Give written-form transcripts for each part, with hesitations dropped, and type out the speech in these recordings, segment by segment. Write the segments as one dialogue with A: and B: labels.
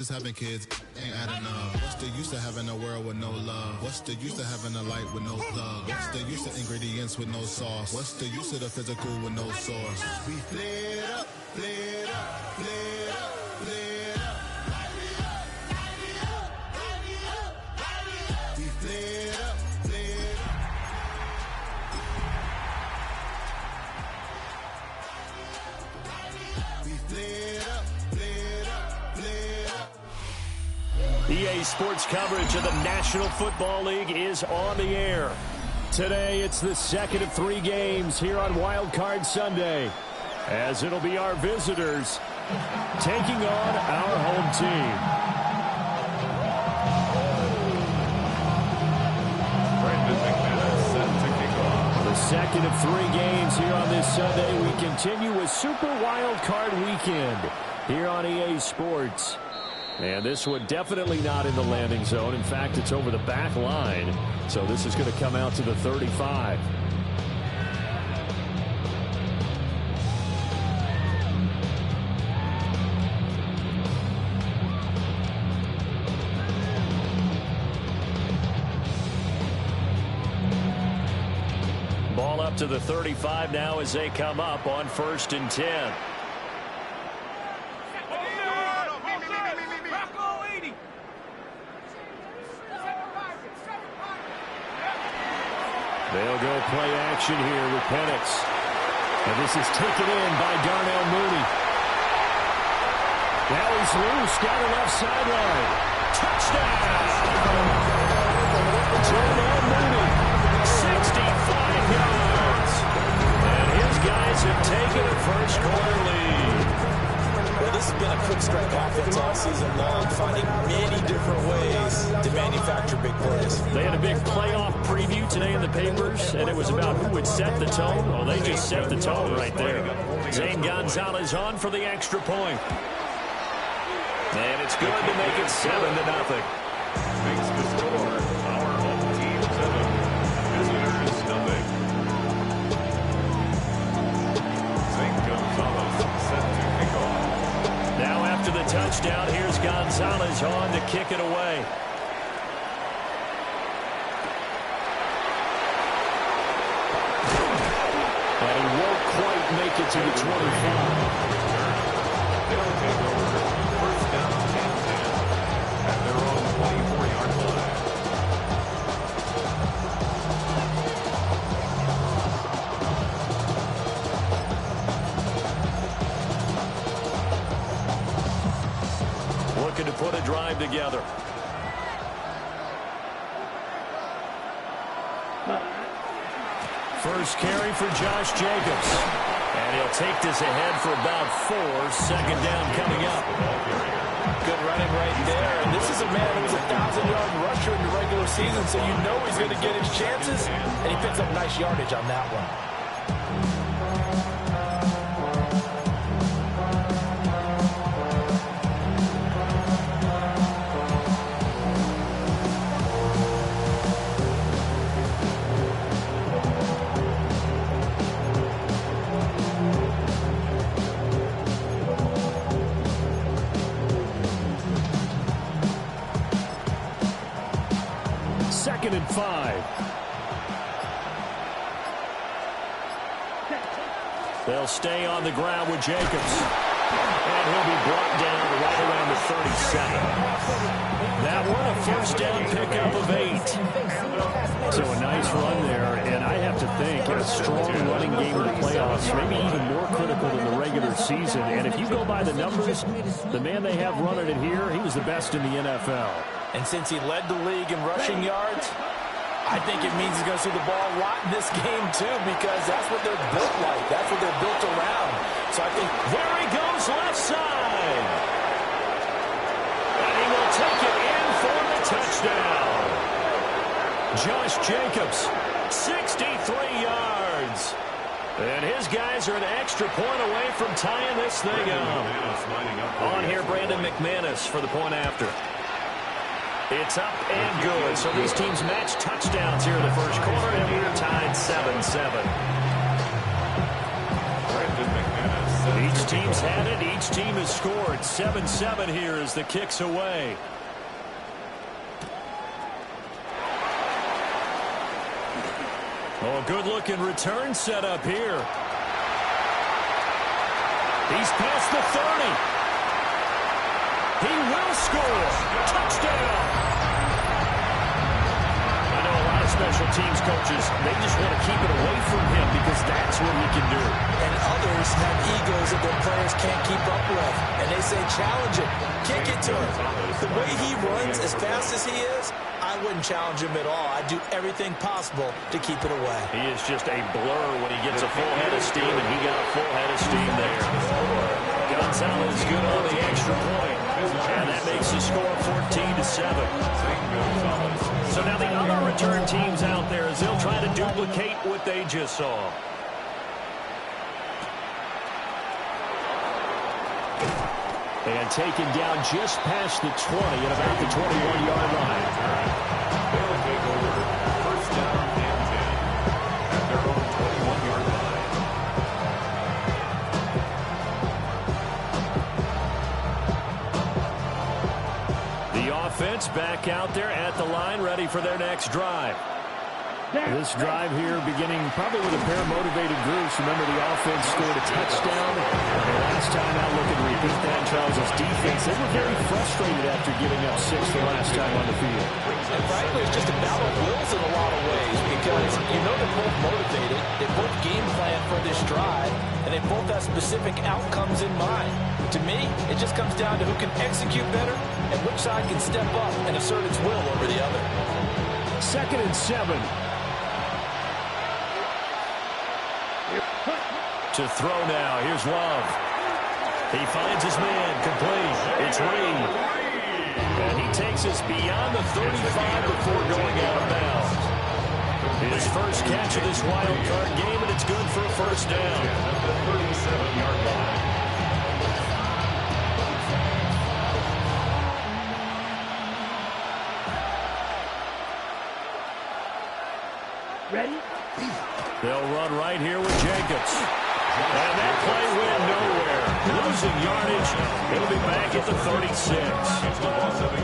A: Just having kids ain't adding up. What's the use of having a world with no love? What's the use of having a light with no plug? What's the use of ingredients with no sauce? What's the use of the physical with no source? We flared up, flared up, flared up, flared up. Light it up, light it up, light it up, light it up. We flared up, flared up. We flared up, flared up, flared up.
B: EA Sports coverage of the National Football League is on the air. Today, it's the second of 3 games here on Wild Card Sunday, as it'll be our visitors taking on our home team. The second of 3 games here on this Sunday. We continue with Super Wild Card Weekend here on EA Sports. And this one definitely not in the landing zone. In fact, it's over the back line. So this is going to come out to the 35. Ball up to the 35 now as they come up on 1st and 10. They'll go play action here with Penix. And this is taken in by Darnell Mooney. Now he's loose down the left sideline. Touchdown! Darnell Mooney, 65 yards. And his guys have taken a first quarter lead.
C: Well, this has been a quick strike offense all season long, finding many different ways to manufacture big plays.
B: They had a big playoff preview today in the papers, and it was about who would set the tone. Well, they just set the tone right there. Zane Gonzalez on for the extra point. And it's good to make it 7-0.
D: Makes the score our home team 7, visitors nothing. Zane Gonzalez set to kick off.
B: Now after the touchdown, here's Gonzalez on to kick it away. And he won't quite make it to the 25.
D: They'll take over first down and 10 at their own 24-yard line.
B: Looking to put a drive together. First carry for Josh Jacobs. And he'll take this ahead for about 4. Second down coming up.
C: Good running right there. And this is a man who was a 1,000-yard rusher in the regular season, so you know he's going to get his chances. And he picks up nice yardage on that one.
B: Second and 5. They'll stay on the ground with Jacobs. And he'll be brought down right around the 37. That one, a first down pickup of 8. So a nice run there, and I have to think a strong running game in the playoffs, maybe even more critical than the regular season. And if you go by the numbers, the man they have running it here, he was the best in the NFL.
C: And since he led the league in rushing yards, I think it means he's going to see the ball a lot in this game, too, because that's what they're built like. That's what they're built around. So I think
B: there he goes left side. And he will take it in for the touchdown. Josh Jacobs, 63 yards. And his guys are an extra point away from tying this thing up. On here, Brandon McManus for the point after. It's up and good. So these teams match touchdowns here in the first quarter, and we're tied 7-7.
D: Brandon McManus.
B: Each teams had it. Each team has scored. 7-7 here as the kick's away. Oh, good-looking return set up here. He's past the 30. He will score. Touchdown. I know a lot of special teams coaches, they just want to keep it away from him because that's what he can do.
C: And others have egos that their players can't keep up with. And they say, challenge it. Kick it to him. The way he runs as fast as he is, I wouldn't challenge him at all. I'd do everything possible to keep it away.
B: He is just a blur when he gets a full head of steam, and he got a full head of steam there. Gonzalez good on the extra point. And that makes the score 14-7. So now the other return teams out there as they'll try to duplicate what they just saw. And taken down just past the 20 at about the 21-yard line.
D: They'll take over. First down and 10 at their own 21-yard line.
B: The offense back out there at the line, ready for their next drive. This drive here beginning probably with a pair of motivated groups. Remember, the offense scored a touchdown. And last time out, looking to repeat that, Charles' defense, they were very frustrated after giving up 6 the last time on the field.
C: And frankly, it's just a battle of wills in a lot of ways because you know they're both motivated. They both game plan for this drive, and they both have specific outcomes in mind. To me, it just comes down to who can execute better and which side can step up and assert its will over the other.
B: 2nd and 7. To throw now. Here's Love. He finds his man. Complete. It's Reed. And he takes us beyond the 35 before going out of bounds. His first catch of this wild card game, and it's good for a first down.
D: At the 37-yard line.
E: Ready?
B: They'll run right here with Jacobs. And that play went nowhere. Losing yardage. It'll be back at the 36.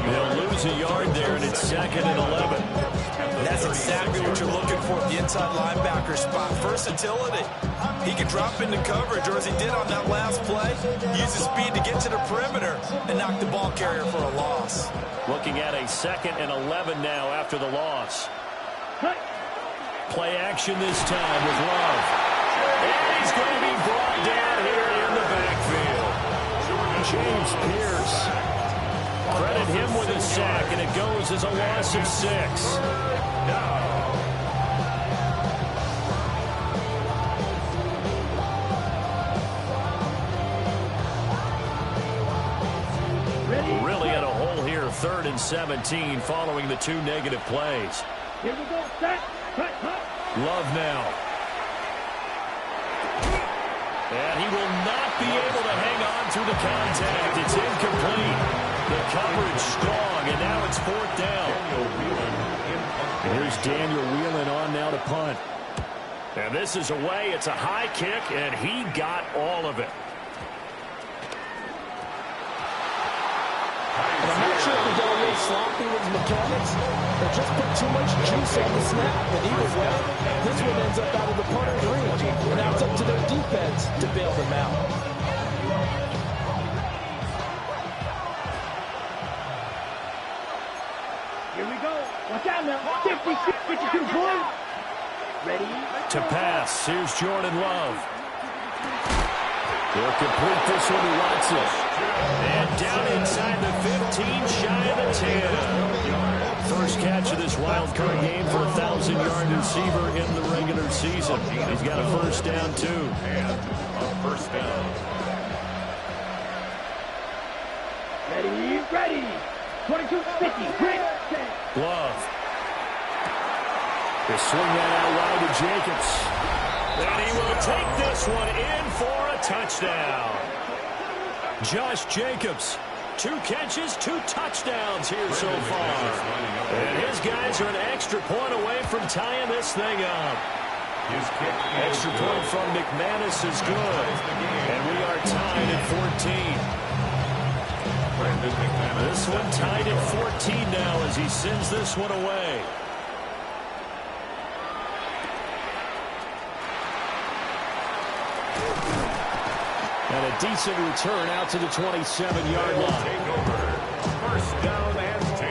B: They'll lose a yard there, and it's 2nd and 11.
C: And that's exactly what you're looking for at the inside linebacker spot. Versatility. He can drop into coverage, or as he did on that last play, use his speed to get to the perimeter and knock the ball carrier for a loss.
B: Looking at a 2nd and 11 now after the loss. Play action this time with Love. And he's going to be brought down here in the backfield. James Pierce. Credit him with a sack, and it goes as a loss of 6. Really at a hole here, 3rd and 17 following the 2 negative plays.
E: Here we go. Set. Cut.
B: Love now. And he will not be able to hang on through the contact. It's incomplete. The coverage strong, and now it's 4th down. And here's Daniel Whelan on now to punt. And this is away. It's a high kick, and he got all of it.
C: And I'm not sure if he got a little sloppy with his mechanics or just put too much juice on the snap. But either way, this one ends up out of the punter's range. And now it's up to their defense to bail them out.
E: Here we go. Watch out now. 56, 52, boys. Ready?
B: To pass. Here's Jordan Love. They'll complete this one to Watson. And down inside the 15, shy of the 10. First catch of this wild card game for a 1,000-yard receiver in the regular season. He's got a first down, too.
D: And a first down.
E: Ready. 22, 50, Grant.
B: Love. They swing that out wide to Jacobs. And he will take this one in for a touchdown. Josh Jacobs, 2 catches, 2 touchdowns here so far. And his guys are an extra point away from tying this thing up.
D: His kick
B: Extra point from McManus is good. And we are tied at 14. This one tied at 14 now as he sends this one away. And a decent return out to the 27-yard line.
D: Take over. First down and 10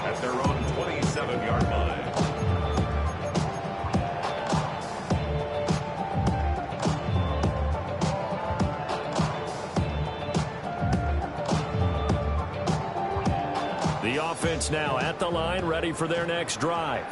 D: at their own 27-yard line.
B: The offense now at the line, ready for their next drive.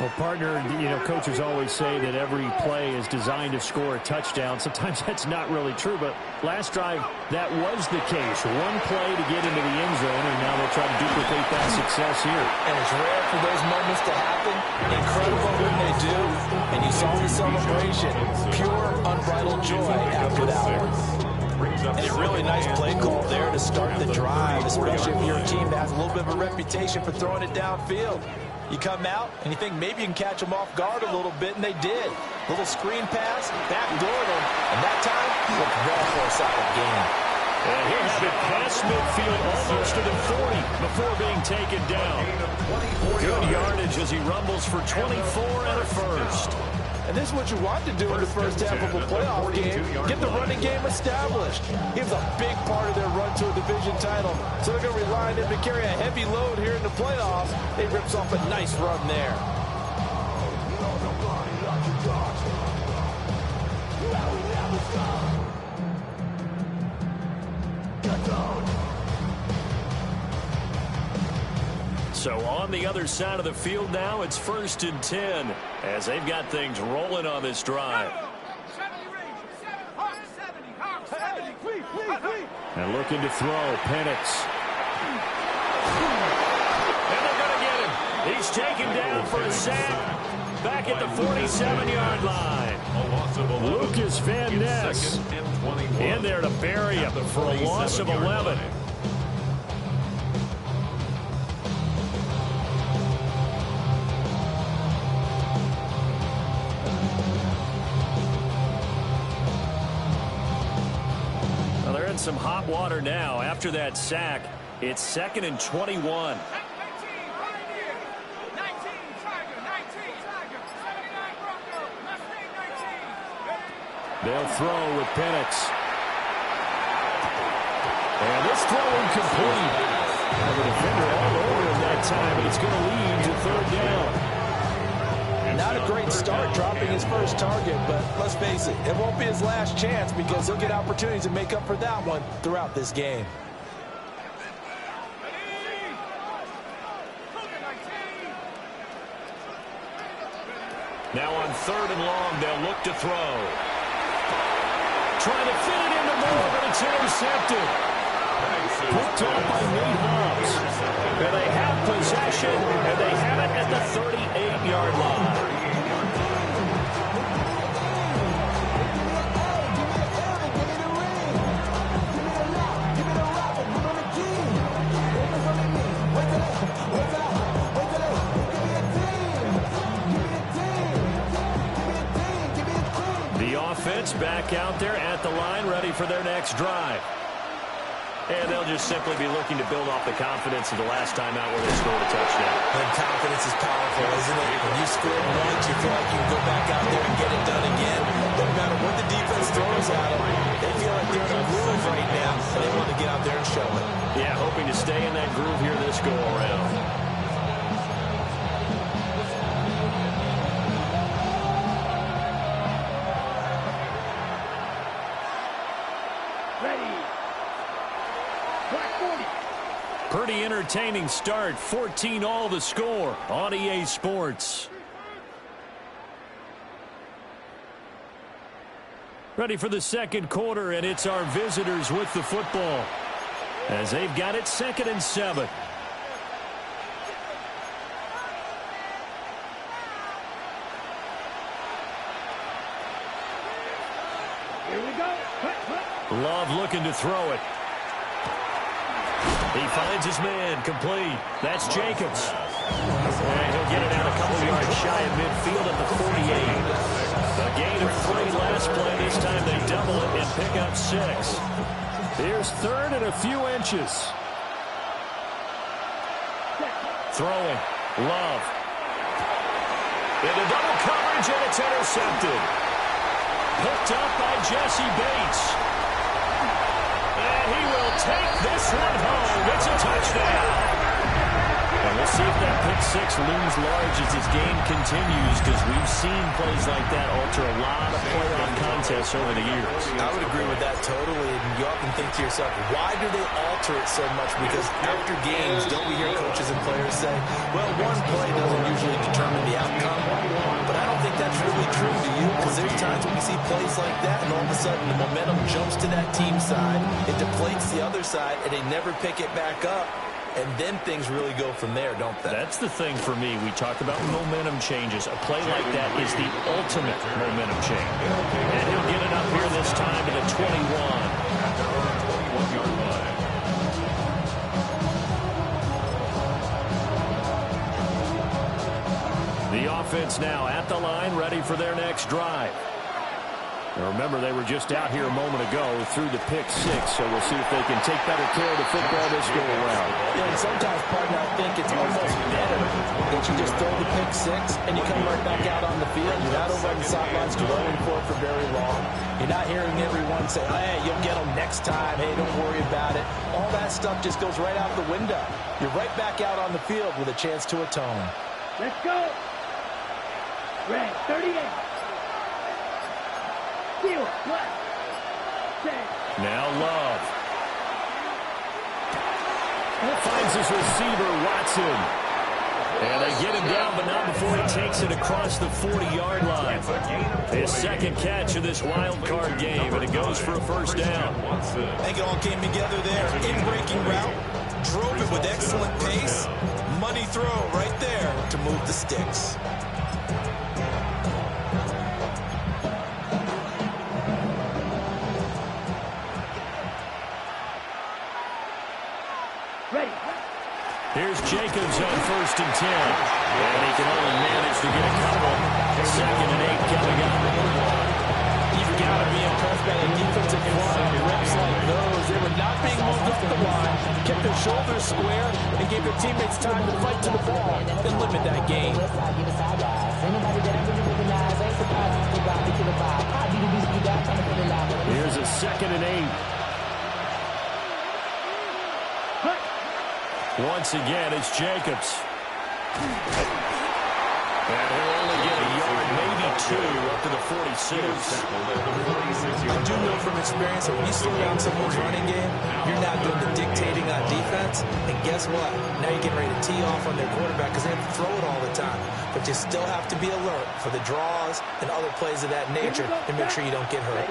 F: Well, partner, coaches always say that every play is designed to score a touchdown. Sometimes that's not really true, but last drive, that was the case. One play to get into the end zone, and now they'll try to duplicate that success here.
C: And it's rare for those moments to happen. Incredible when they do. And you saw the celebration. Pure, unbridled joy after that one. And a really nice play call there to start the drive, especially if you're a team that has a little bit of a reputation for throwing it downfield. You come out, and you think maybe you can catch them off guard a little bit, and they did. Little screen pass, backdoored them, and that time, looked well for a solid gain.
B: And he'll have it past midfield almost to the 40 before being taken down. Good yardage as he rumbles for 24 and a first.
C: And this is what you want to do in the first half of a playoff game. Get the running game established. He was a big part of their run to a division title. So they're going to rely on him to carry a heavy load here in the playoffs. He rips off a nice run there.
B: So on the other side of the field now, it's 1st and 10 as they've got things rolling on this drive.
F: And looking to throw, Penix.
B: And they're going to get him. He's taken down for a sack back at the 47-yard line.
F: Lucas Van Ness
B: in there to bury him for a loss of 11. Some hot water now after that sack. It's 2nd and 21.
F: They'll throw with Penix.
B: And this throw incomplete. The defender all over him that time, but it's going to lead to 3rd down.
C: Not a great start dropping his first target, but let's face it, it won't be his last chance because he'll get opportunities to make up for that one throughout this game.
B: Now on 3rd and long, they'll look to throw. Trying to fit it into Moore, but it's intercepted. Picked up by Nate Hobbs. And they have possession, and they have it at the 38-yard line. The offense back out there at the line, ready for their next drive. And they'll just simply be looking to build off the confidence of the last time out where they scored a touchdown.
C: And confidence is powerful, isn't it? When you score once, you feel like you can go back out there and get it done again. No matter what the defense throws at them, they feel like they're in a groove right now, and they want to get out there and show it.
B: Yeah, hoping to stay in that groove here this go-around. Pretty entertaining start. 14-all the score on EA Sports. Ready for the second quarter, and it's our visitors with the football as they've got it 2nd and 7.
E: Here we go.
B: Love looking to throw it. He finds his man, complete. That's Jacobs. And he'll get it out a couple yards shy of midfield at the 48. A gain of 3 last play. This time they double it and pick up 6.
F: Here's third and a few inches.
B: Throwing. Love. Into double coverage, and it's intercepted. Picked up by Jesse Bates. And he will take this one home. It's a touchdown. And we'll see if that pick 6 looms large as this game continues, because we've seen plays like that alter a lot of playoff contests over the years.
C: I would agree with that totally. And you often think to yourself, why do they alter it so much? Because after games, don't we hear coaches and players say, well, one play doesn't usually determine the outcome. But I don't think that's really true, do you? Because there's times when we see plays like that, and all of a sudden the momentum jumps to that team side, it deflates the other side, and they never pick it back up. And then things really go from there, don't they?
B: That's the thing for me. We talk about momentum changes. A play like that is the ultimate momentum change. And he'll get it up here this time to the 21.
D: At their own 21-yard line.
F: The offense now at the line, ready for their next drive. Now remember, they were just out here a moment ago through the pick 6, so we'll see if they can take better care of the football this go around.
C: Yeah, and sometimes, partner, I think it's almost better that you just throw the pick 6 and you come right back out on the field. You're not over on the sidelines growing for it for very long. You're not hearing everyone say, hey, you'll get them next time. Hey, don't worry about it. All that stuff just goes right out the window. You're right back out on the field with a chance to atone.
E: Let's go. Red, 38.
B: Now Love. Finds his receiver, Watson. And they get him down, but not before he takes it across the 40-yard line. His second catch of this wild card game, and it goes for a first down.
C: I think it all came together there. In-breaking route. Drove it with excellent pace. Money throw right there to move the sticks.
B: Here's Jacobs on 1st and 10. And he can only manage to get a couple. 2nd and 8 coming up.
C: You've got to be impressed by the defensive front on reps like those. They were not being moved up the line, kept their shoulders square, and gave their teammates time to fight to the ball and limit that game.
F: Here's a 2nd and 8.
B: Once again, it's Jacobs. And he'll only get a yard, maybe 2, up to the 46.
C: I do know from experience that when you slow down someone's running game, you're not doing the dictating on defense. And guess what? Now you're getting ready to tee off on their quarterback because they have to throw it all the time. But you still have to be alert for the draws and other plays of that nature to make sure you don't get hurt.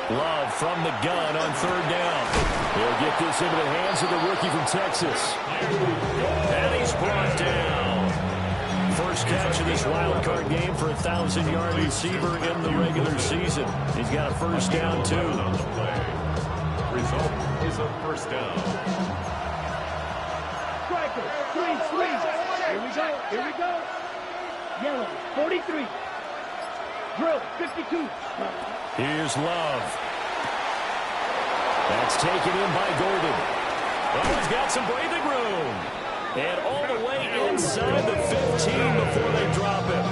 B: Love from the gun on 3rd down.
F: He'll get this into the hands of the rookie from Texas.
B: And he's brought down. First catch of this wild card game for a 1,000-yard receiver in the regular season. He's got a first down, too.
D: Result is a first down.
E: Striker, 3. Here we go. Yellow, 43. Drill, 52.
B: Here's Love. That's taken in by Golden. Oh, he's got some breathing room. And all the way inside the 15 before they drop him.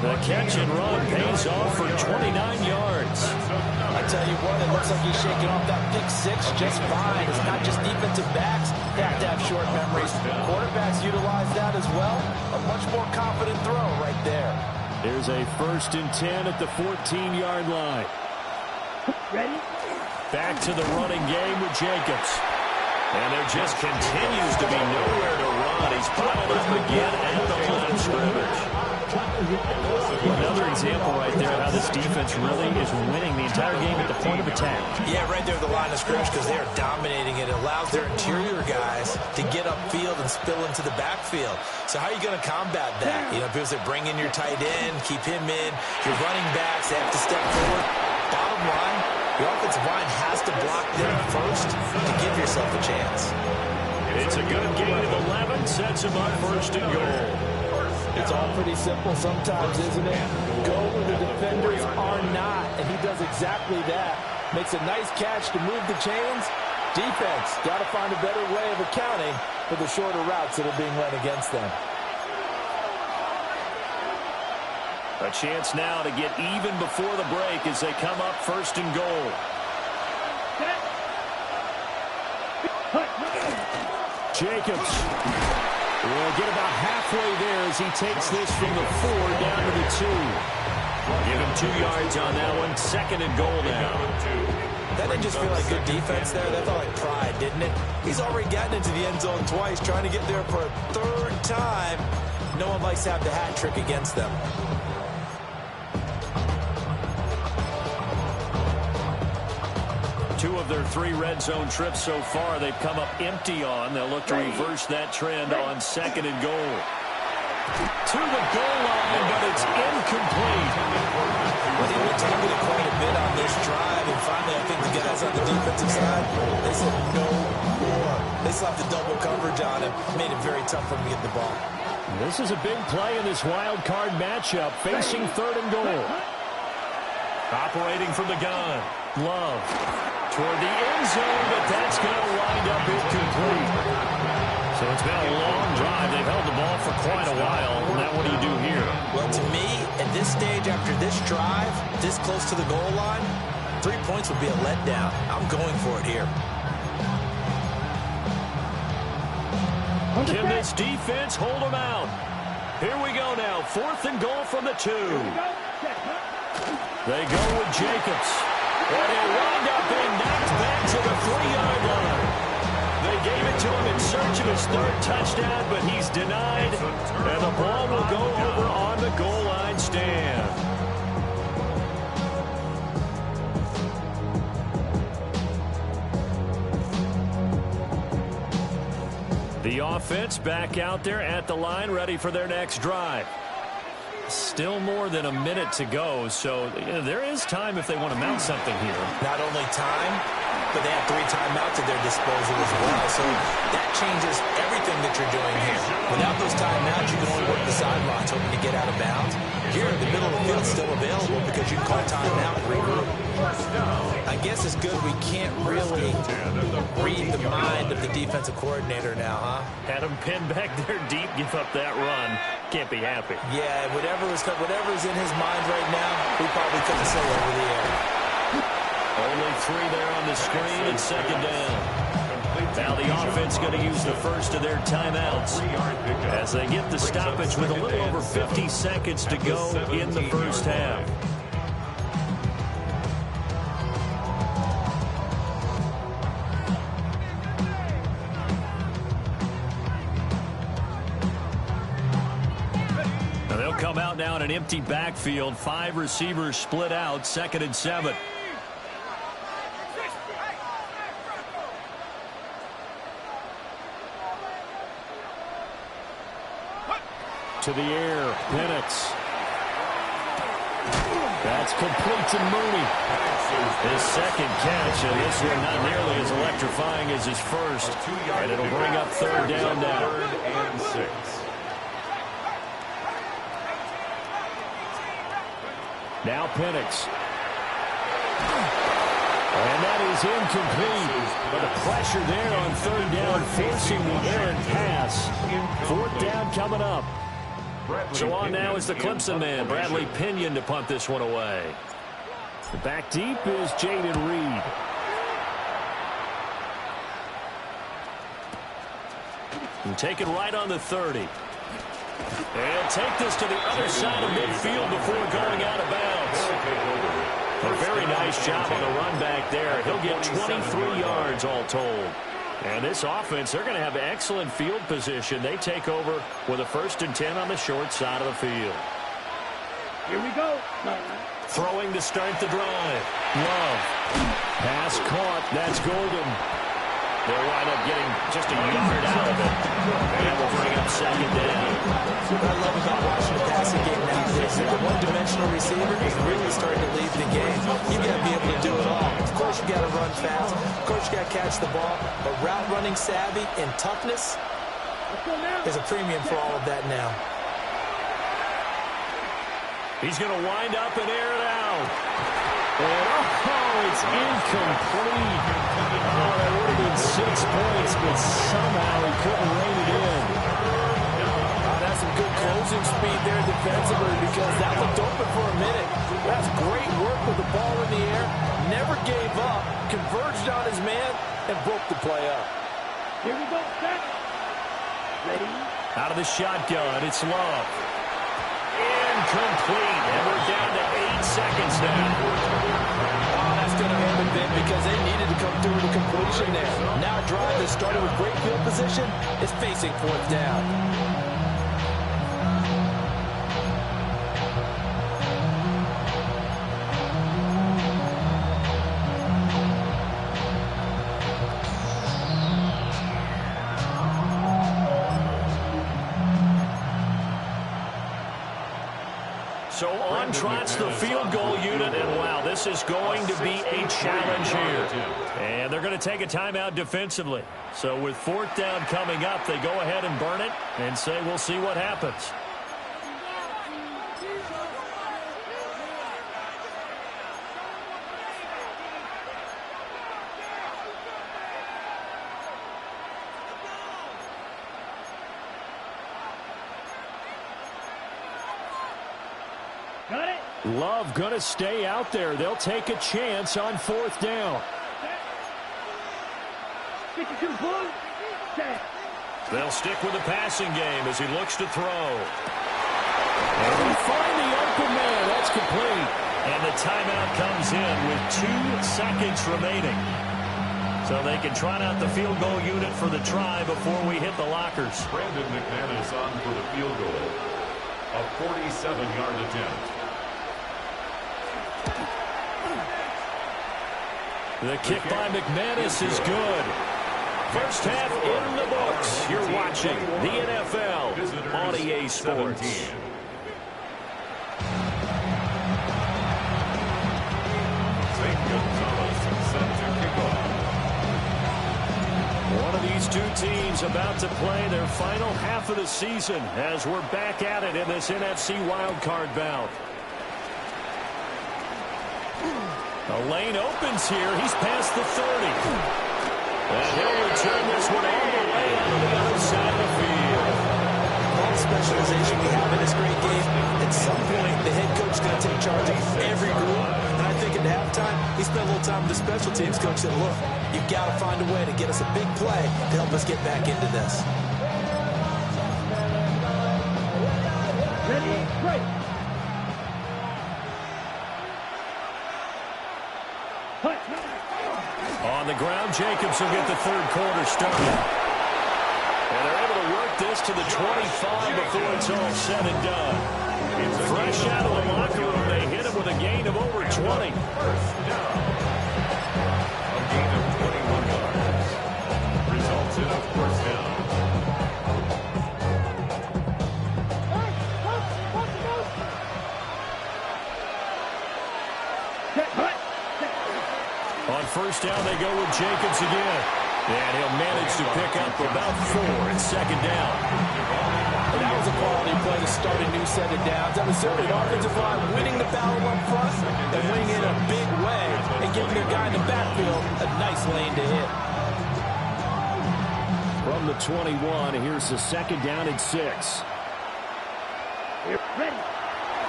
B: The catch and run pays off for 29 yards.
C: I tell you what, it looks like he's shaking off that pick 6 just fine. It's not just defensive backs that have to have short memories. Quarterbacks utilize that as well. A much more confident throw right there.
F: There's a 1st and 10 at the 14-yard line.
E: Ready?
B: Back to the running game with Jacobs. And there just continues to be nowhere to run. He's piled up again at the line of scrimmage. Another example right there of how this defense really is winning the entire game at the point of attack.
C: Yeah, right there at the line of scrimmage because they are dominating it. It allows their interior guys to get upfield and spill into the backfield. So how are you going to combat that? You know, because they bring in your tight end, keep him in. Your running backs, they have to step forward. Bottom line, The offensive line has to block them first to give yourself a chance.
B: It's a good gain of 11, sets him up first and goal.
C: It's all pretty simple sometimes, isn't it? Go where the defenders are not, and he does exactly that. Makes a nice catch to move the chains. Defense, got to find a better way of accounting for the shorter routes that are being run against them.
B: A chance now to get even before the break as they come up first and goal.
F: Jacobs will get about halfway there as he takes this from the 4 down to the 2.
B: Give him 2 yards on that one. Second and goal now.
C: That didn't just feel like good defense there. That felt like pride, didn't it? He's already gotten into the end zone twice, trying to get there for a 3rd time. No one likes to have the hat trick against them.
B: Two of their 3 red zone trips so far, they've come up empty on. They'll look to reverse that trend on second and goal. To the goal line, but it's incomplete.
C: Well, they were taking it quite a bit on this drive, and finally I think the guys on the defensive side, they said no more. They slapped the double coverage on him, made it very tough for him to get the ball.
F: This is a big play in this wild card matchup, facing 3rd and goal.
B: Operating from the gun.
F: Love
B: Toward the end zone, but that's going to wind up incomplete.
F: So it's been a long drive. They've held the ball for quite a while. Now what do you do here?
C: Well, to me, at this stage after this drive, this close to the goal line, 3 points would be a letdown. I'm going for it here.
B: Can this defense hold them out? Here we go now. 4th and goal from the 2. They go with Jacobs. And they wind up being knocked back to the 3-yard line. They gave it to him in search of his 3rd touchdown, but he's denied. And the ball will go over on the goal line stand. The offense back out there at the line, ready for their next drive. Still more than a minute to go, so there is time if they want to mount something here.
C: Not only time, but they have 3 timeouts at their disposal as well, so that changes everything that you're doing here. Without those timeouts, you can only work the sidelines hoping to get out of bounds. Here, the middle of the field is still available because you can call timeout and regroup. I guess it's good we can't really read the mind of the defensive coordinator now, huh?
B: Had him pinned back there deep, give up that run. Can't be happy.
C: Yeah, whatever's in his mind right now, we probably couldn't say over the air.
B: Only 3 there on the screen and second down. Now the offense going to use the first of their timeouts as they get the stoppage with a little over 50 seconds to go in the first half. Now they'll come out now in an empty backfield. 5 receivers split out, 2nd and 7.
F: To the air, Penix. That's complete to Mooney.
B: His 2nd catch, and this one not nearly as electrifying as his first. And it'll bring up 3rd down now.
D: 3rd and 6.
F: Now Penix. And that is incomplete. But the pressure there on 3rd down, forcing the errant pass. 4th down coming up.
B: So on now is the Clemson man, Bradley Pinion, to punt this one away.
F: Back deep is Jaden Reed.
B: And take it right on the 30. And take this to the other side of midfield before going out of bounds. A very nice job on the run back there. He'll get 23 yards all told. And this offense, they're going to have excellent field position. They take over with a 1st and 10 on the short side of the field.
E: Here we go.
B: Throwing to start the drive.
F: Love. Pass caught. That's Golden.
B: They'll wind up getting just a yard out of it. And that will bring up 2nd down.
C: What I love about watching the passing game now is that the one two-dimensional receiver is really starting to lead the game. You've got to be able to do it all. Of course, you got to run fast. Of course, you got to catch the ball. But route running savvy and toughness is a premium for all of that now.
B: He's going to wind up and air it out. And, oh, it's incomplete. Oh, that would have been 6 points, but somehow he couldn't rein it in.
C: That's some good closing speed there defensively because that looked open for a minute. That's great work with the ball in the air. Never gave up, converged on his man, and broke the play up.
E: Here we go, set. Ready?
B: Out of the shotgun, it's Love. Incomplete, and we're down to 8 seconds now.
C: Oh, that's going to hurt a bit because they needed to come through with a completion there. Now a drive that started with great field position is facing 4th down.
B: So on trots the field goal unit, and wow, this is going to be a challenge here. And they're going to take a timeout defensively. So with 4th down coming up, they go ahead and burn it and say we'll see what happens.
E: Got it?
F: Love going to stay out there. They'll take a chance on 4th down.
E: 52 blue. Set.
B: They'll stick with the passing game as he looks to throw. And they find the open man. That's complete. And the timeout comes in with 2 seconds remaining. So they can trot out the field goal unit for the try before we hit the lockers.
D: Brandon McManus on for the field goal. A 47-yard attempt.
B: The kick by McManus is good. First half in the books. You're watching the NFL on EA Sports.
D: 17. St. Gonzalez set to kick off.
B: One of these two teams about to play their final half of the season as we're back at it in this NFC wildcard bout. A lane opens here. He's past the 30. And he'll return this one all the way out to the other side of the field.
C: All the specialization we have in this great game, at some point the head coach is going to take charge of every group. And I think at halftime, he spent a little time with the special teams coach and said, look, you've got to find a way to get us a big play to help us get back into this.
E: Ready? Break.
B: On the ground, Jacobs will get the 3rd quarter started. And they're able to work this to the 25 before it's all said and done. Fresh out of the locker room, they hit him with a gain of over 20.
D: First down. A gain of 21 yards. Results in a 1st down.
B: On 1st down, they go with Jacobs again. And he'll manage to pick up about 4 in 2nd down.
C: And that was a quality play to start a new set of downs. That was certainly an offensive line winning the battle up front and winning in a big way and giving their guy in the backfield a nice lane to hit.
F: From the 21, here's the 2nd down and 6.
E: Ready.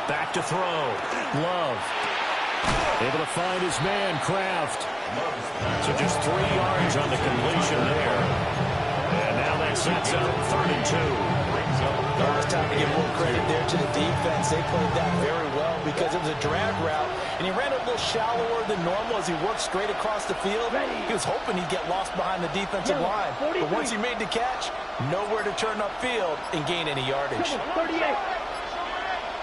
B: Back to throw. Love. Able to find his man, Kraft. So just 3 yards on the completion there. And now that sets up 3rd and 2.
C: Now it's time to give more credit there to the defense. They played that very well because it was a drag route, and he ran a little shallower than normal as he worked straight across the field. He was hoping he'd get lost behind the defensive line. But once he made the catch, nowhere to turn upfield and gain any yardage.
E: 38.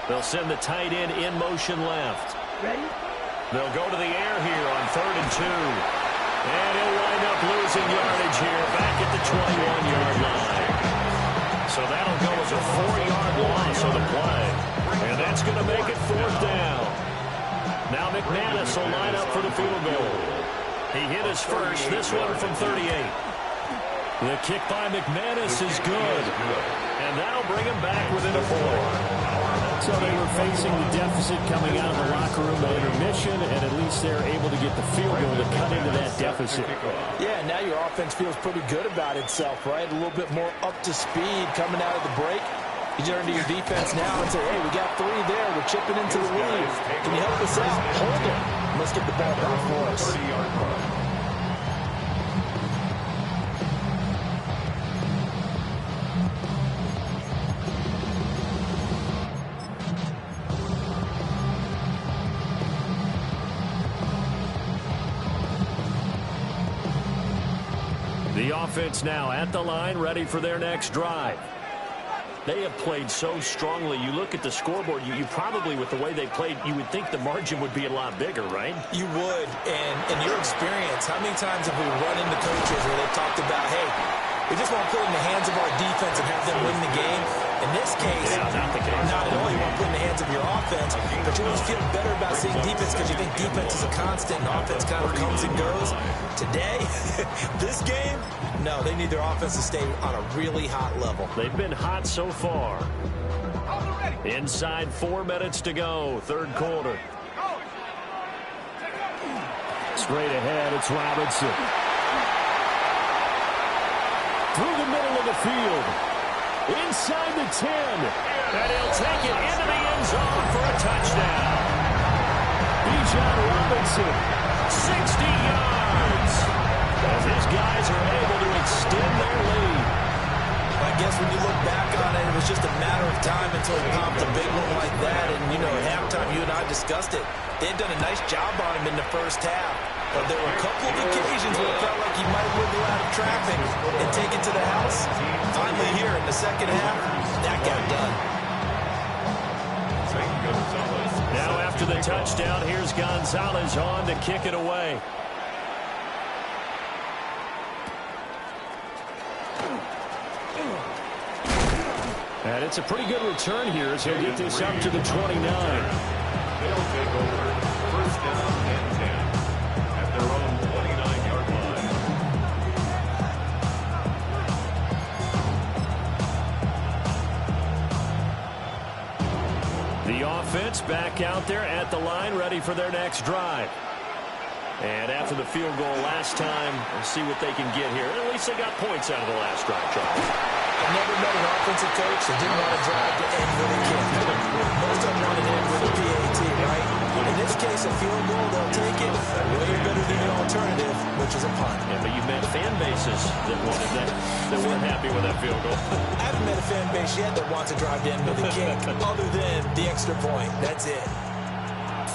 B: They'll send the tight end in motion left.
E: Ready?
B: They'll go to the air here on 3rd and 2. And he'll wind up losing yardage here back at the 21-yard line. So that'll go as a 4-yard loss on the play. And And that's going to make it 4th down. Now McManus will line up for the field goal. He hit his first, this one from 38. The kick by McManus is good. And that'll bring him back within a 4.
F: So they were facing the deficit coming out of the locker room at intermission, and at least they're able to get the field goal to cut into that deficit.
C: Yeah, now your offense feels pretty good about itself, right? A little bit more up to speed coming out of the break. You turn to your defense now and say, hey, we got 3 there. We're chipping into the lead. Can you help us out? Hold it. Let's get the ball back for us.
B: The offense now at the line, ready for their next drive. They have played so strongly. You look at the scoreboard, you probably, with the way they played, you would think the margin would be a lot bigger, right?
C: You would. And in your experience, how many times have we run into coaches where they've talked about, hey, we just want to put it in the hands of our defense and have them win the game? In this case,
B: not the case.
C: Not at all. You want to put it in the hands of your offense, but you always feel better about seeing defense because you think defense is a constant and offense kind of comes and goes. Today, this game, no, they need their offense to stay on a really hot level.
B: They've been hot so far. Inside 4 minutes to go, 3rd quarter.
F: Straight ahead, it's Robinson. Through the middle of the field. Inside the 10.
B: And he'll take it into the end zone for a touchdown.
F: Bijan Robinson.
B: 60 yards. As his guys are able to extend their lead.
C: I guess when you look back on it, it was just a matter of time until he popped a big one like that. And, you know, at halftime, you and I discussed it. They had done a nice job on him in the first half. But there were a couple of occasions where it felt like he might wiggle out of traffic and take it to the house. Finally here in the second half, that got done.
B: Now after the touchdown, here's Gonzalez on to kick it away.
F: And it's a pretty good return here as he'll get this up to the 29.
D: They'll take over 1st down and 10 at their own 29-yard line.
B: The offense back out there at the line, ready for their next drive. And after the field goal last time, we'll see what they can get here. At least they got points out of the last drive, Charles.
C: I've never met an offensive coach that didn't want to drive to end with a kick. Most of them want to end with a PAT, right? In this case, a field goal, they'll take it way better than the alternative, which is a punt.
B: Yeah, but you met fan bases that wanted that weren't happy with that field goal.
C: I haven't met a fan base yet that wants to drive to end with a kick, other than the extra point. That's it.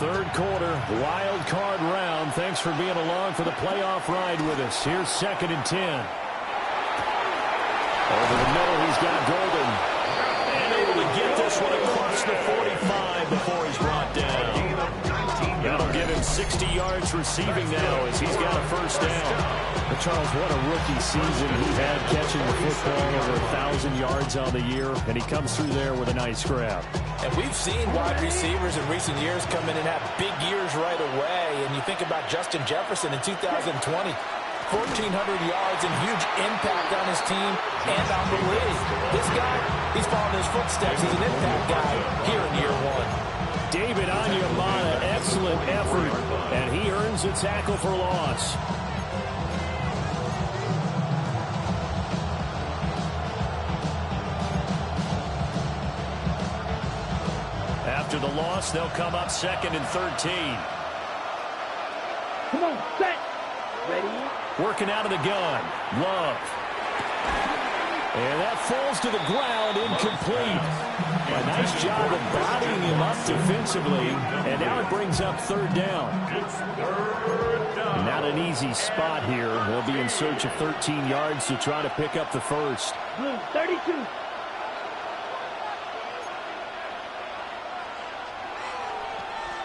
F: 3rd quarter, wild card round. Thanks for being along for the playoff ride with us. Here's 2nd and 10. Over the middle, he's got Golden.
B: And able to get this one across the 45 before he's brought down. That'll give him 60 yards receiving now as he's got a 1st down.
F: But Charles, what a rookie season he had, catching the football over 1,000 yards on the year, and he comes through there with a nice grab.
C: And we've seen wide receivers in recent years come in and have big years right away. And you think about Justin Jefferson in 2020. 1,400 yards and huge impact on his team and on the league. This guy, he's following his footsteps. He's an impact guy here in year 1.
F: David Onyemata, excellent effort, and he earns a tackle for loss.
B: After the loss, they'll come up 2nd and 13.
E: Come on, set. Ready?
F: Working out of the gun. Love. And that falls to the ground, incomplete. A nice job of bodying him up defensively. And now it brings up 3rd down. Not an easy spot here. They'll be in search of 13 yards to try to pick up the 1st.
E: Blue, 32.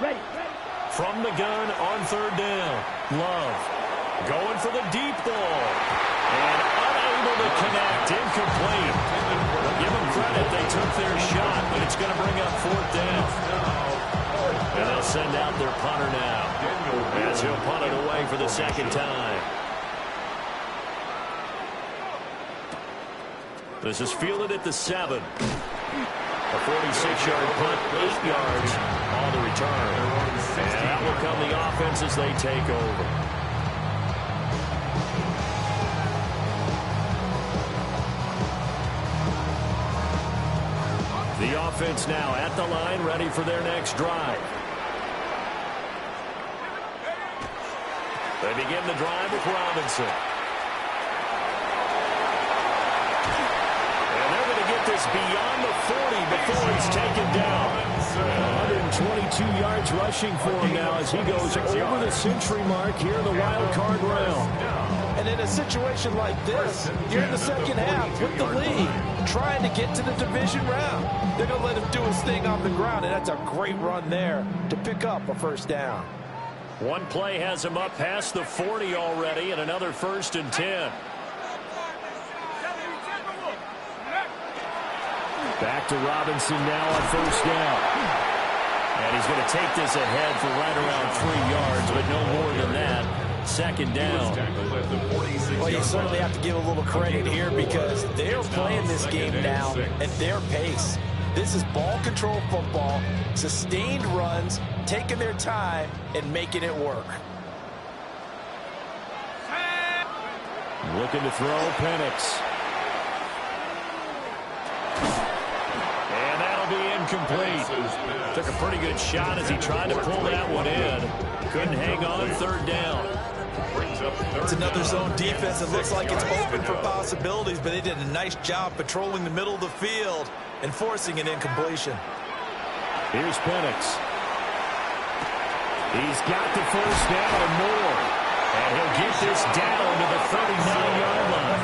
E: Ready.
B: From the gun on 3rd down. Love going for the deep ball. And unable to connect. Incomplete. Give them credit. They took their shot, but it's going to bring up fourth down. And they'll send out their punter now, as he'll punt it away for the second time. This is fielded at the 7. A 46-yard punt, 8 yards on the return. And out will come the offense as they take over. The offense now at the line, ready for their next drive. They begin the drive with Robinson. Get this beyond the 40 before he's taken down. 122 yards rushing for him now as he goes over the century mark here in the wild card round.
C: And in a situation like this, you're in the second half with the lead, trying to get to the division round. They're going to let him do his thing on the ground, and that's a great run there to pick up a first down.
B: One play has him up past the 40 already, and another 1st and 10. Back to Robinson now on first down. And he's going to take this ahead for right around 3 yards, but no more than that. Second down.
C: Well, you certainly have to give a little credit here because they're playing this game now at their pace. This is ball control football, sustained runs, taking their time, and making it work.
B: Looking to throw, Penix. Incomplete. Took a pretty good shot as he tried to pull that one in. Couldn't hang on, third down.
C: It's another zone defense. It looks like it's open for possibilities, but they did a nice job patrolling the middle of the field and forcing an incompletion.
B: Here's Penix. He's got the first down and more. And he'll get this down to the 39-yard line.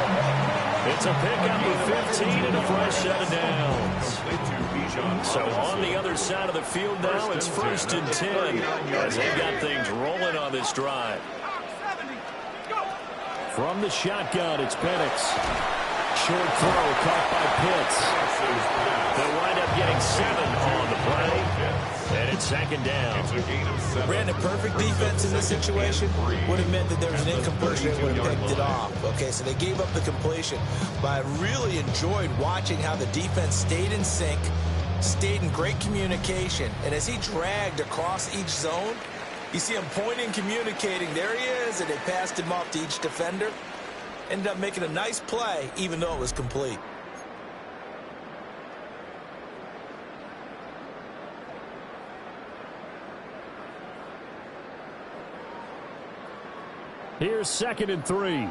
B: It's a pickup of 15 and a fresh set of downs. So on the other side of the field now, it's 1st and 10 as they've got things rolling on this drive. From the shotgun, it's Penix. Short throw caught by Pitts. They'll wind up getting 7 on the play. And it's 2nd down.
C: Ran a perfect defense in this situation. Would have meant that there was an incompletion that would have picked it off. Okay, so they gave up the completion. But I really enjoyed watching how the defense stayed in sync, stayed in great communication. And as he dragged across each zone, you see him pointing, communicating. There he is, and they passed him off to each defender. Ended up making a nice play, even though it was complete.
B: Here's 2nd and 3.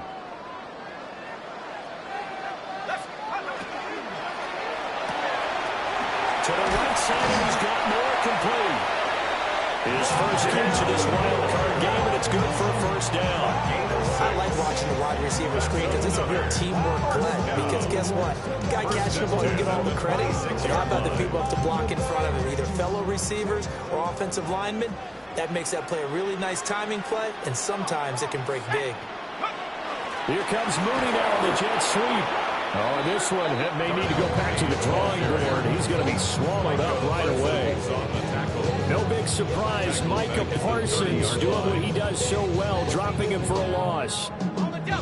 B: To the right side, and he's got more complete. His first catch of this wild card game, and it's good for a first down.
C: I like watching the wide receiver screen because it's a real teamwork play. Because guess what? The guy catching the ball, you get all the credit. But how about the people up to block in front of him, either fellow receivers or offensive linemen? That makes that play a really nice timing play, and sometimes it can break big.
B: Here comes Mooney now on the jet sweep. Oh, this one may need to go back to the drawing board. He's going to be swallowed up right away. No big surprise. Micah Parsons doing what he does so well, dropping him for a loss.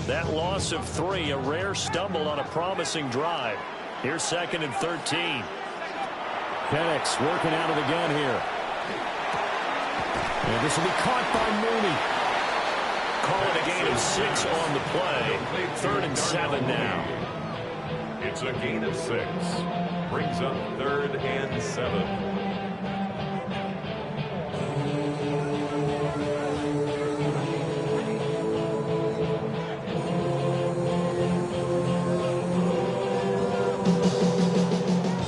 B: That loss of 3, a rare stumble on a promising drive. Here's 2nd and 13. Penix working out of the gun here. And this will be caught by Mooney. Calling a gain of 6 on the play. 3rd and 7 now.
D: It's a gain of 6. Brings up 3rd and 7.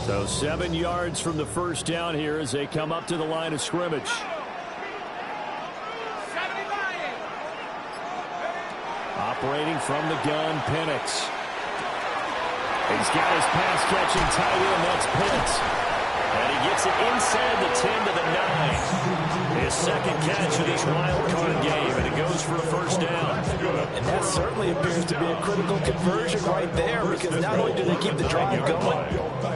B: So 7 yards from the first down here as they come up to the line of scrimmage. Operating from the gun, Penix. He's got his pass-catching tight end, that's Pitts. And he gets it inside the 10 to the 9. His second catch of this wild card game, and it goes for a first down.
C: And that certainly appears to be a critical conversion right there, because not only do they keep the drive going,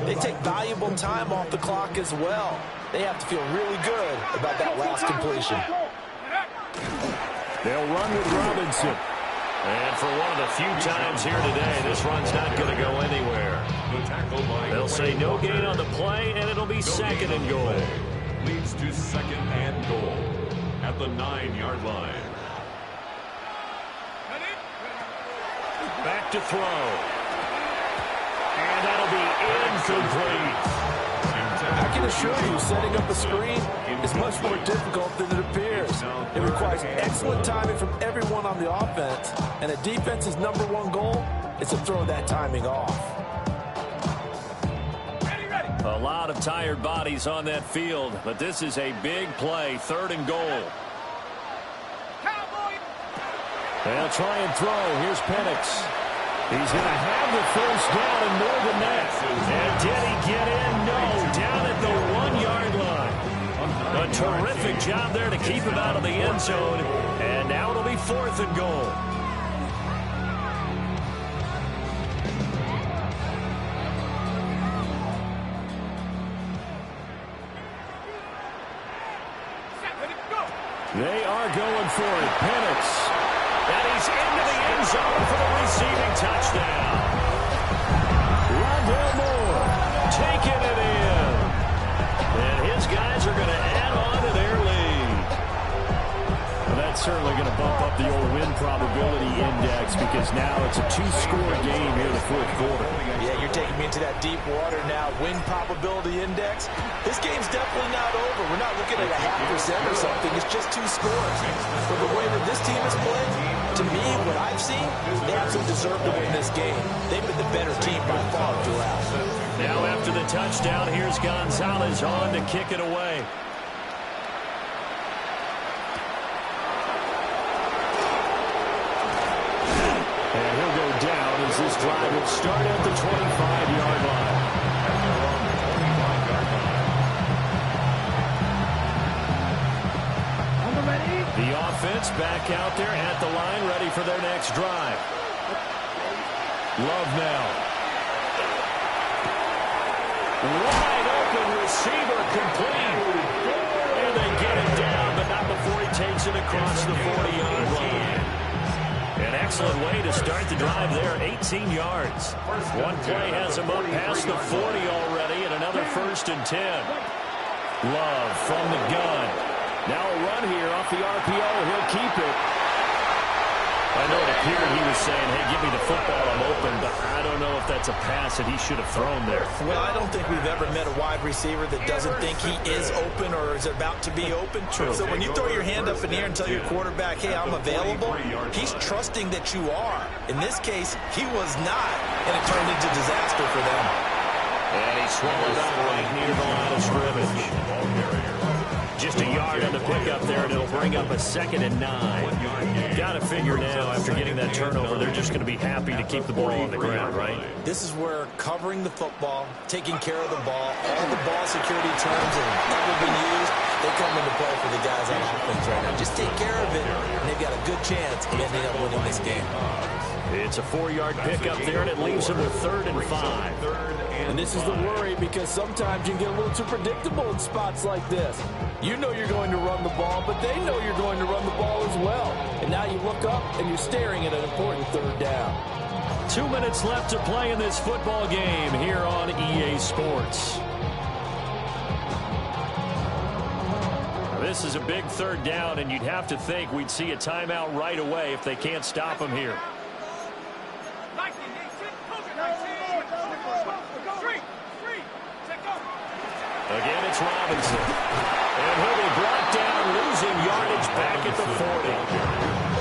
C: they take valuable time off the clock as well. They have to feel really good about that last completion.
F: They'll run with Robinson.
B: And for one of the few times here today, this run's not going to go anywhere. They'll say no gain on the play, and it'll be second and goal.
D: Leads to second and goal at the 9-yard line.
B: Back to throw. And that'll be incomplete.
C: I can assure you, setting up a screen is much more difficult than it appears. It requires excellent timing from everyone on the offense, and a defense's #1 goal is to throw that timing off.
B: A lot of tired bodies on that field, but this is a big play, third and goal.
F: They'll try and throw. Here's Penix. He's going to have the first down and more than that.
B: And did he get in? No, down at the 1-yard line. A terrific job there to keep him out of the end zone. And now it'll be fourth and goal.
F: They are going for it. Penix.
B: And he's into the end zone for the receiving touchdown.
F: Rondell Moore
B: Taking it in. And his guys are going to add on to their lead.
F: Well, that's certainly going to bump up the old win probability index, because now it's a 2-score game here in the fourth quarter.
C: Yeah, you're taking me into that deep water now. Win probability index. This game's definitely not over. We're not looking at a 0.5% or something. It's just 2 scores. But the way that this team is playing, to me, what I've seen, they absolutely deserve to win this game. They've been the better team by far throughout.
B: Now after the touchdown, here's Gonzalez on to kick it away.
F: And he'll go down as this drive will start at the 25-yard line. The offense back out there at the line, ready for their next drive. Love now.
B: Wide open receiver complete. And they get it down, but not before he takes it across the 40-yard line. An excellent way to start the drive there, 18 yards. One play has him up past the 40 already, and another 1st and 10. Love from the gun.
F: Now a run here off the RPO. He'll keep it.
B: I know it appeared he was saying, hey, give me the football, I'm open, but I don't know if that's a pass that he should have thrown there.
C: Well, I don't think we've ever met a wide receiver that doesn't think he is open or is about to be open. True. So when you throw your hand up in the air and tell your quarterback, hey, I'm available, he's trusting that you are. In this case, he was not, and it turned into disaster for them.
B: And he swallowed up right near the line of scrimmage. Just a yard on the pickup there, and it'll bring up a 2nd and 9. Got to figure now, after getting that turnover, they're just going to be happy to keep the ball on the ground, right?
C: This is where covering the football, taking care of the ball, all the ball security terms that have ever been used, they come into play for the guys on offense right now. Just take care of it, and they've got a good chance of ending up winning this game.
B: It's a 4-yard pickup there, and it leaves them with 3rd and 5.
C: And this is the worry, because sometimes you can get a little too predictable in spots like this. You know you're going to run the ball, but they know you're going to run the ball as well. And now you look up, and you're staring at an important 3rd down.
B: 2 minutes left to play in this football game here on EA Sports. This is a big 3rd down, and you'd have to think we'd see a timeout right away if they can't stop him here. Again, it's Robinson. And he'll be brought down, losing yardage back at the 40.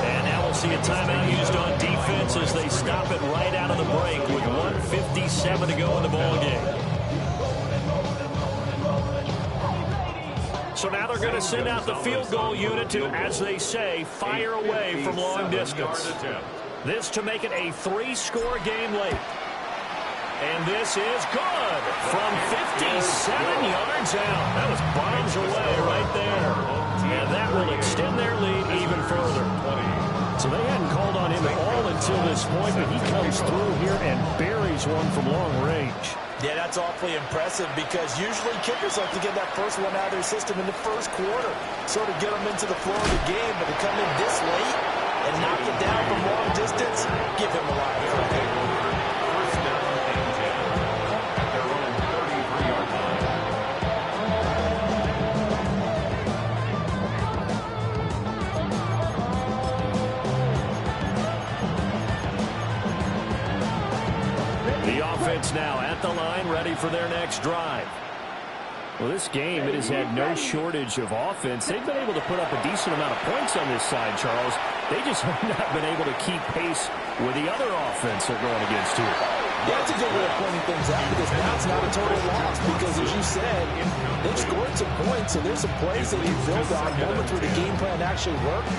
B: And now we'll see a timeout used on defense as they stop it right out of the break with 1:57 to go in the ballgame. So now they're going to send out the field goal unit to, as they say, fire away from long distance. This to make it a 3-score game late. And this is good from 57 yards out. That was bombs away right there. And that will extend their lead even further. So they hadn't called on him at all until this point, but he comes through here and buries one from long range.
C: Yeah, that's awfully impressive because usually kickers like to get that first one out of their system in the first quarter, sort of get them into the flow of the game, but to come in this late and knock it down from long distance, give him a lot of credit.
D: First down and 10 at their own 33-yard line.
B: The offense now at the line, ready for their next drive.
F: Well, this game, it has had no shortage of offense. They've been able to put up a decent amount of points on this side, Charles. They just have not been able to keep pace with the other offense they're going against here.
C: Yeah, that's a good way of pointing things out because now it's not a total loss because, as you said, they've scored some points, so there's some plays they can build on, moments where the game plan actually worked.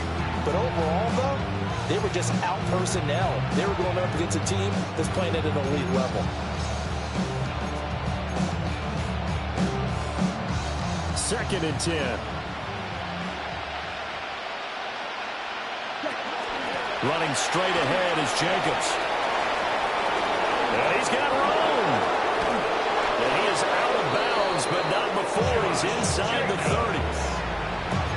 C: But overall, though, they were just out personnel. They were going up against a team that's playing at an elite level.
F: Second and 10.
B: Running straight ahead is Jacobs. And he's got room. And he is out of bounds, but not before he's inside the 30.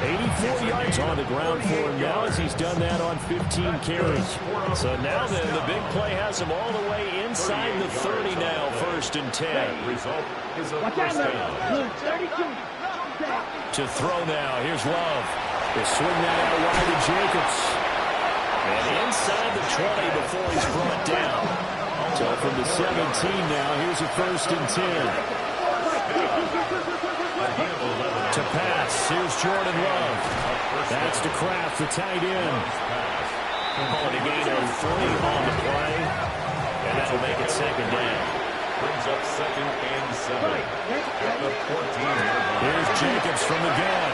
F: 84 yards on the ground for him now as he's done that on 15 carries.
B: So now then, the big play has him all the way inside the 30 now, first and 10.
D: Result is a
E: Watch out,
D: first down.
E: 32.
B: To throw now, here's Love.
F: They swing that out wide to Jacobs.
B: And inside the 20 before he's brought down.
F: So from the 17 now, here's a first and 10.
B: To pass, here's Jordan Love.
F: That's to Kraft, the tight end.
B: Calling a gain of 3 on the play. And that'll make it second down.
D: Brings up second and 7 at the 14-yard line.
B: Here's Jacobs from the gun.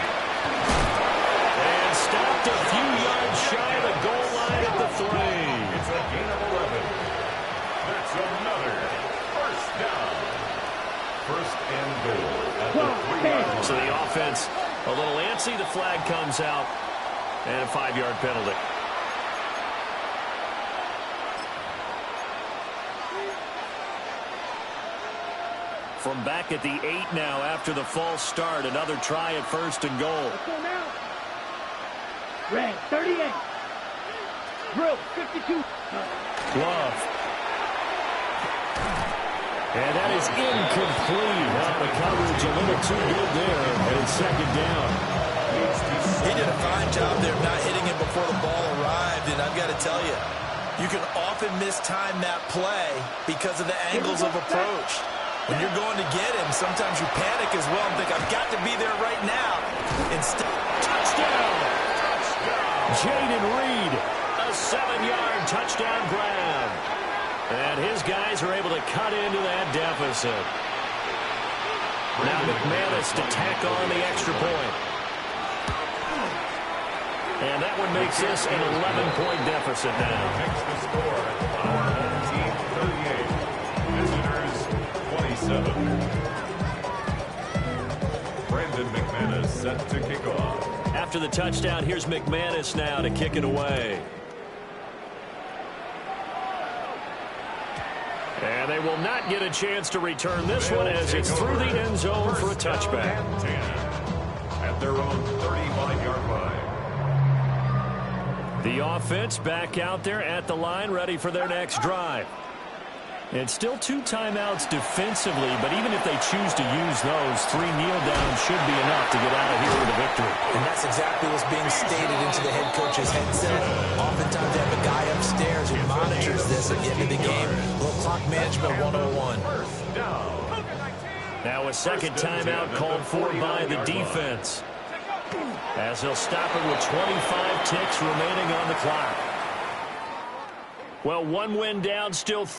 B: And stopped a few yards shy of the goal line at the 3.
D: It's a gain of 11. That's another first down. First and goal at the 3-yard line.
B: So the offense a little antsy. The flag comes out. And a 5-yard penalty. From back at the 8 now after the false start. Another try at first and goal.
E: Red, 38. Drill, 52.
B: Love. And that is incomplete. The coverage a little too good there. And it's second down.
C: He did a fine job there of not hitting him before the ball arrived, and I've got to tell you, you can often mistime that play because of the angles of approach. When you're going to get him, sometimes you panic as well and think, I've got to be there right now. Instead,
B: Touchdown! Jaden Reed, a 7-yard touchdown grab. And his guys are able to cut into that deficit. Now McManus to tack on the extra point. And that one makes this an 11-point deficit now.
D: Next to score, our home team 38. Visitors 27. Brandon McManus set to kick off.
B: After the touchdown, here's McManus now to kick it away. And they will not get a chance to return this one as it's through the end zone for a touchback.
D: At their own 35-yard line.
B: The offense back out there at the line, ready for their next drive. And still 2 timeouts defensively, but even if they choose to use those, 3 kneel downs should be enough to get out of here with a victory.
C: and that's exactly what's being stated into the head coach's headset. Oftentimes they have a guy upstairs who monitors this at the end of the game. Little clock management 101.
B: Now a second timeout called for by the defense, as they'll stop it with 25 ticks remaining on the clock. Well, 1 win down, still